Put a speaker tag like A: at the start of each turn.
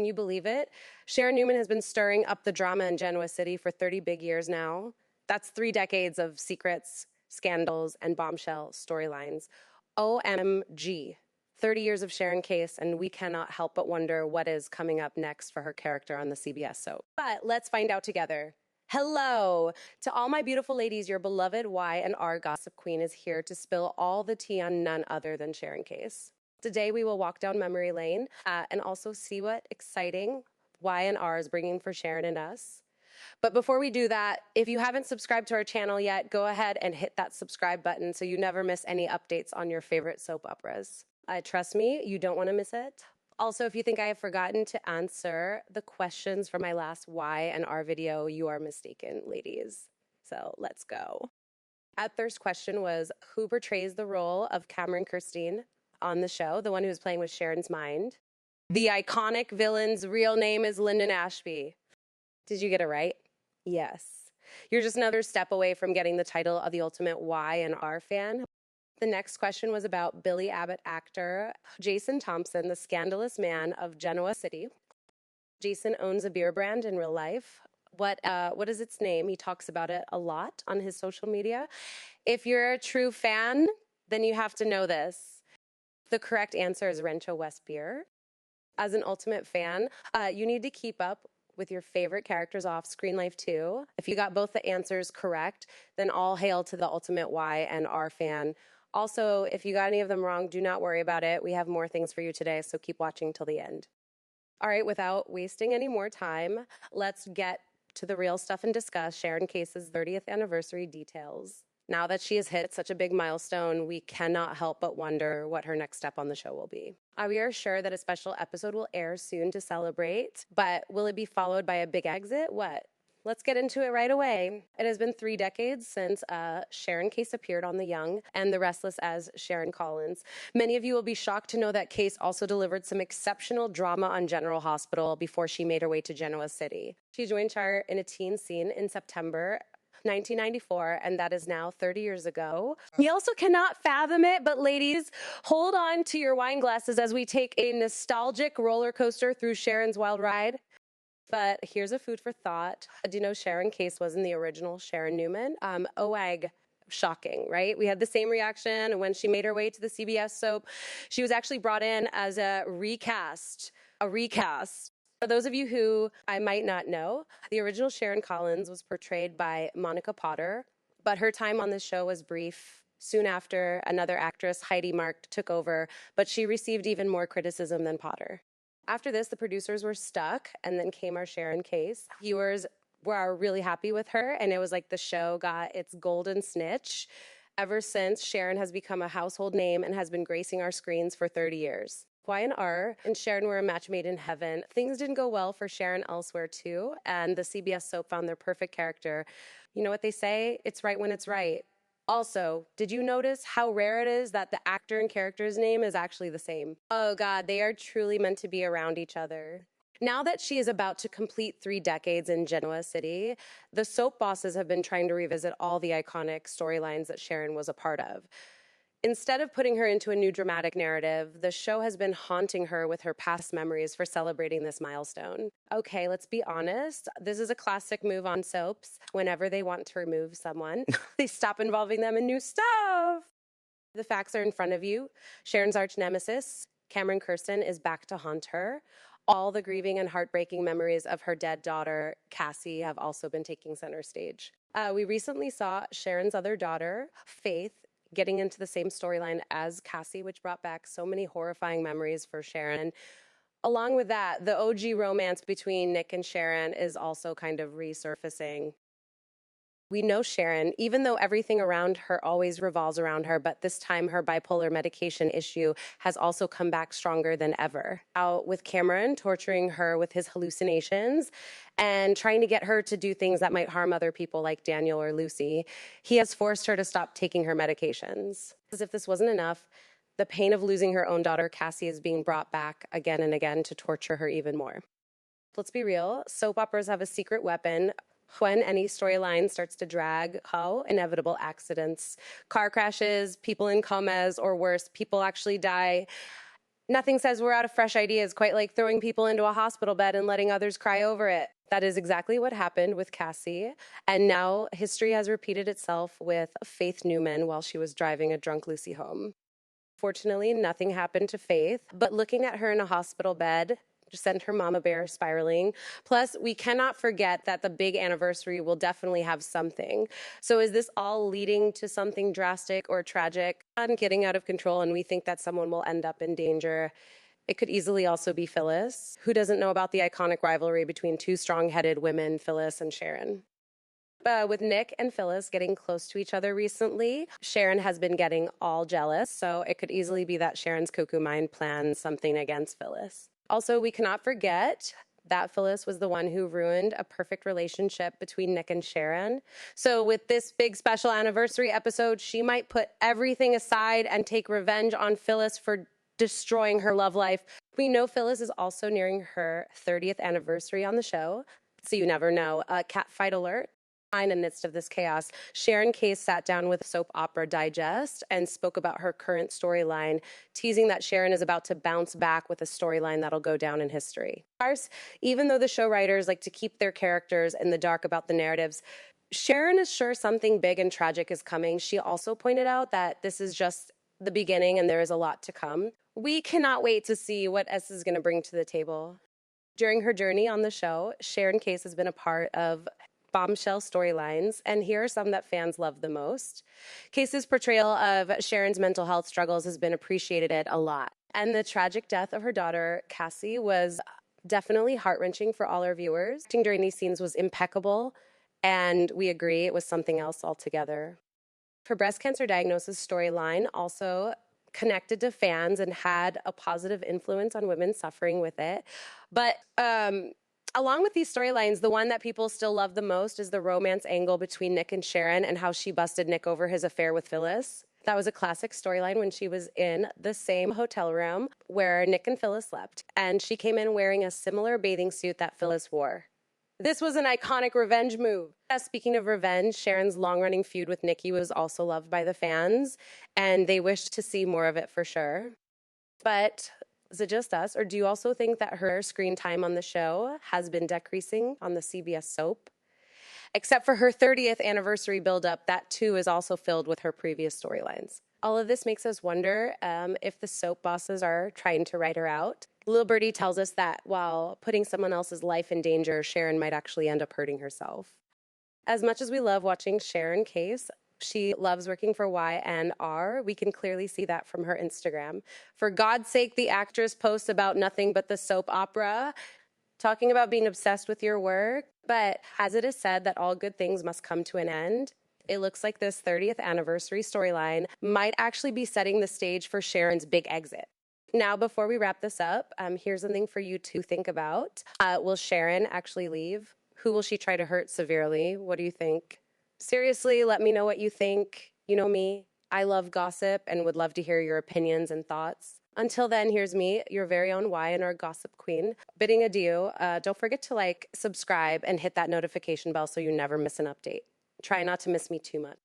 A: Can you believe it? Sharon Newman has been stirring up the drama in Genoa City for 30 big years now. That's 3 decades of secrets, scandals, and bombshell storylines. OMG. 30 years of Sharon Case, and we cannot help but wonder what is coming up next for her character on the CBS soap. But let's find out together. Hello! To all my beautiful ladies, your beloved Y&R Gossip Queen is here to spill all the tea on none other than Sharon Case. Today we will walk down memory lane and also see what exciting Y&R is bringing for Sharon and us. But before we do that, if you haven't subscribed to our channel yet, go ahead and hit that subscribe button so you never miss any updates on your favorite soap operas. Trust me, you don't want to miss it. Also, if you think I have forgotten to answer the questions from my last Y&R video, you are mistaken, ladies. So let's go. Our first question was, who portrays the role of Cameron Kirstein on the show, the one who was playing with Sharon's mind? The iconic villain's real name is Lyndon Ashby. Did you get it right? Yes. You're just another step away from getting the title of the ultimate Y&R fan. The next question was about Billy Abbott actor Jason Thompson, the scandalous man of Genoa City. Jason owns a beer brand in real life. What is its name? He talks about it a lot on his social media. If you're a true fan, then you have to know this. The correct answer is Rancho West Beer. As an ultimate fan, you need to keep up with your favorite characters off screen life too. If you got both the answers correct, then all hail to the ultimate Y&R fan. Also, if you got any of them wrong, do not worry about it. We have more things for you today, so keep watching till the end. All right, without wasting any more time, let's get to the real stuff and discuss Sharon Case's 30th anniversary details. Now that she has hit such a big milestone, we cannot help but wonder what her next step on the show will be. We are sure that a special episode will air soon to celebrate, but will it be followed by a big exit? What? Let's get into it right away. It has been 3 decades since Sharon Case appeared on The Young and The Restless as Sharon Collins. Many of you will be shocked to know that Case also delivered some exceptional drama on General Hospital before she made her way to Genoa City. She joined Char in a teen scene in September 1994, and that is now 30 years ago. We also cannot fathom it, but ladies, hold on to your wine glasses as we take a nostalgic roller coaster through Sharon's wild ride. But here's a food for thought. Do you know Sharon Case wasn't the original Sharon Newman? OAG. Shocking, right? We had the same reaction when she made her way to the CBS soap. She was actually brought in as a recast. For those of you who I might not know, the original Sharon Collins was portrayed by Monica Potter, but her time on the show was brief. Soon after, another actress, Heidi Mark, took over, but she received even more criticism than Potter. After this, the producers were stuck, and then came our Sharon Case. Viewers were really happy with her, and it was like the show got its golden snitch. Ever since, Sharon has become a household name and has been gracing our screens for 30 years. Y&R and Sharon were a match made in heaven. Things didn't go well for Sharon elsewhere too, and the CBS soap found their perfect character. You know what they say? It's right when it's right. Also, did you notice how rare it is that the actor and character's name is actually the same? Oh God, they are truly meant to be around each other. Now that she is about to complete 3 decades in Genoa City, the soap bosses have been trying to revisit all the iconic storylines that Sharon was a part of. Instead of putting her into a new dramatic narrative, the show has been haunting her with her past memories for celebrating this milestone. Okay, let's be honest. This is a classic move on soaps. Whenever they want to remove someone, they stop involving them in new stuff. The facts are in front of you. Sharon's arch nemesis, Cameron Kirstein, is back to haunt her. All the grieving and heartbreaking memories of her dead daughter, Cassie, have also been taking center stage. We recently saw Sharon's other daughter, Faith, getting into the same storyline as Cassie, which brought back so many horrifying memories for Sharon. Along with that, the OG romance between Nick and Sharon is also kind of resurfacing. We know Sharon, even though everything around her always revolves around her, but this time her bipolar medication issue has also come back stronger than ever. Out with Cameron torturing her with his hallucinations and trying to get her to do things that might harm other people like Daniel or Lucy, he has forced her to stop taking her medications. As if this wasn't enough, the pain of losing her own daughter, Cassie, is being brought back again and again to torture her even more. Let's be real, soap operas have a secret weapon. When any storyline starts to drag, how inevitable accidents, car crashes, people in comas, or worse, people actually die. Nothing says we're out of fresh ideas quite like throwing people into a hospital bed and letting others cry over it. That is exactly what happened with Cassie. And now history has repeated itself with Faith Newman while she was driving a drunk Lucy home. Fortunately, nothing happened to Faith, but looking at her in a hospital bed just sent her mama bear spiraling. Plus, we cannot forget that the big anniversary will definitely have something. So is this all leading to something drastic or tragic and getting out of control, and we think that someone will end up in danger? It could easily also be Phyllis. Who doesn't know about the iconic rivalry between two strong-headed women, Phyllis and Sharon? With Nick and Phyllis getting close to each other recently, Sharon has been getting all jealous, so it could easily be that Sharon's cuckoo mind plans something against Phyllis. Also, we cannot forget that Phyllis was the one who ruined a perfect relationship between Nick and Sharon. So with this big special anniversary episode, she might put everything aside and take revenge on Phyllis for destroying her love life. We know Phyllis is also nearing her 30th anniversary on the show, so you never know. Catfight alert. In the midst of this chaos, Sharon Case sat down with Soap Opera Digest and spoke about her current storyline, teasing that Sharon is about to bounce back with a storyline that'll go down in history. Of course, even though the show writers like to keep their characters in the dark about the narratives, Sharon is sure something big and tragic is coming. She also pointed out that this is just the beginning and there is a lot to come. We cannot wait to see what S is going to bring to the table. During her journey on the show, Sharon Case has been a part of bombshell storylines, and here are some that fans love the most. Case's portrayal of Sharon's mental health struggles has been appreciated a lot, and the tragic death of her daughter, Cassie, was definitely heart-wrenching for all our viewers. Acting during these scenes was impeccable, and we agree it was something else altogether. Her breast cancer diagnosis storyline also connected to fans and had a positive influence on women suffering with it. But along with these storylines, the one that people still love the most is the romance angle between Nick and Sharon and how she busted Nick over his affair with Phyllis. That was a classic storyline when she was in the same hotel room where Nick and Phyllis slept, and she came in wearing a similar bathing suit that Phyllis wore. This was an iconic revenge move. Speaking of revenge, Sharon's long-running feud with Nikki was also loved by the fans, and they wished to see more of it for sure. But is it just us, or do you also think that her screen time on the show has been decreasing on the CBS soap? Except for her 30th anniversary build-up, that too is also filled with her previous storylines. All of this makes us wonder if the soap bosses are trying to write her out. Lil Birdie tells us that while putting someone else's life in danger, Sharon might actually end up hurting herself. As much as we love watching Sharon Case, she loves working for Y&R. We can clearly see that from her Instagram. For God's sake, the actress posts about nothing but the soap opera, talking about being obsessed with your work. But as it is said that all good things must come to an end, it looks like this 30th anniversary storyline might actually be setting the stage for Sharon's big exit. Now, before we wrap this up, here's something for you to think about. Will Sharon actually leave? Who will she try to hurt severely? What do you think? Seriously, let me know what you think. You know me, I love gossip and would love to hear your opinions and thoughts. Until then, here's me, your very own Y&R Gossip Queen, bidding adieu. Don't forget to subscribe, and hit that notification bell so you never miss an update. Try not to miss me too much.